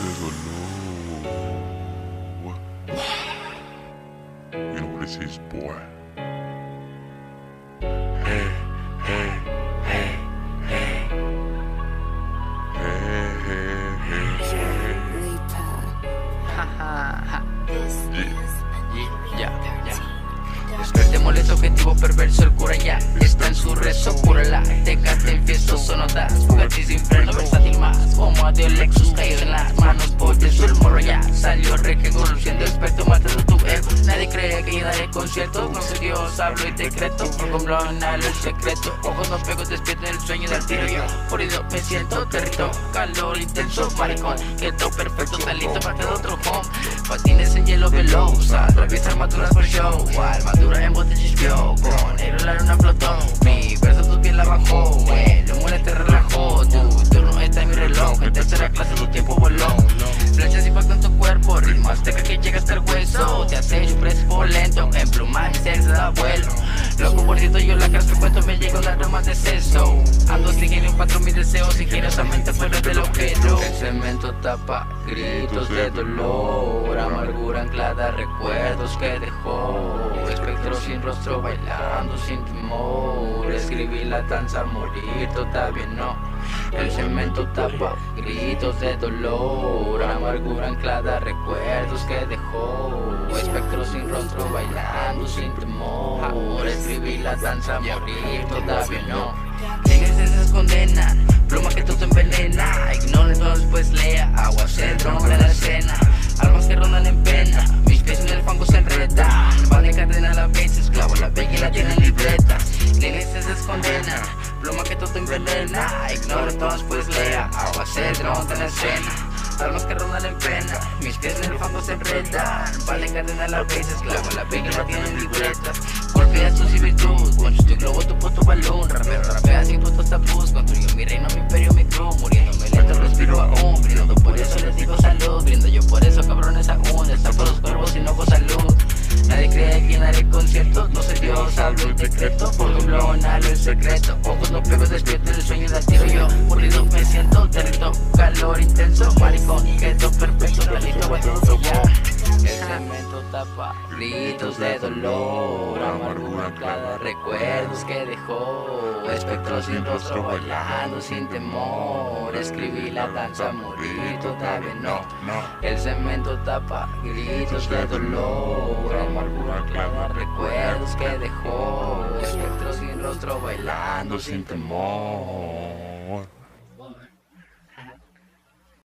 de dolor. You know what this is, boy. Hey, hey, hey, hey. Hey, hey, hey, hey. Desperté molesto, objetivo perverso, el cura ya está en su rezo. Cúrala, déjate infiesto, sonotas, Bugatti sin freno, versátil más. Como adiós Lexus, caído en las manos, por eso el morro ya salió reque, conociendo experto, matando tu ego. Nadie cree que yo daré conciertos, no sé Dios, hablo y decreto. Por inhalo el secreto, ojos no pego, despierto en el sueño del tiro. Yo, por ido me siento territo, calor intenso, maricón. Quedó perfecto, está listo para de otro home. Patines en hielo velosa, atraviesa armaduras por show. Armadura en bote chispeó, con negro la luna flotó. Mi verso tu piel la bajó, el humo te relajó. Tu turno está en mi reloj, en tercera clase tu tiempo voló. Flechas impactan tu cuerpo, ritmo azteca que llega hasta el hueso. Te acecho, preso lento, en plumaje sexo da vuelo. Loco por cierto, yo la cara te cuento, me llega una rama de seso. Ando siguiendo un patrón, mis deseos ingeniosamente fuera del objeto. El cemento tapa gritos de dolor, amargura anclada, recuerdos que dejó. Espectro sin rostro bailando sin temor. Escribí la danza a morir, todavía no. El cemento tapa gritos de dolor, amargura anclada, recuerdos que dejó. Espectro sin rostro bailando sin temor. Escribí la danza a morir, todavía no. Iglesias condenan, pluma que todo envenena. Ignora entonces pues lea, agua cedro en la escena. Almas que rondan en pena, mis pies en el fango se enredan. Van de cadena a la vez, esclavo la bella y la tienen libreta. La iglesia se condena, pluma que todo envenena. Ignora entonces pues lea, agua cedro en la escena. Almas que rondan en pena, mis pies en el fango se enredan. Van de cadena a la vez, esclavo la bella y la tienen libretas. Golpeas tu virtud, concho tu globo, tu puto balón. Rapero rapea sin putos tabús, construyo mi reino, mi imperio, mi cruz. Muriéndome lento, respiro aún, brindando por eso les digo salud. Brindo yo por eso, cabrones aún, están por los cuervos y no con salud. Nadie cree que haré conciertos, no sé Dios, hablo el decreto. Por un blog inhalo el secreto, ojos no pego, despierto en el sueño del tiro. Yo, morido me siento territo, calor intenso, maricón, quedó perfecto, realito, voy todo ya. El cemento tapa gritos de dolor, amargura anclada, recuerdos que dejó. Espectros sin rostro bailando sin temor. Escribí la danza a morir, todavía no. El cemento tapa gritos de dolor, amargura anclada, recuerdos que dejó. Espectros sin rostro bailando sin temor.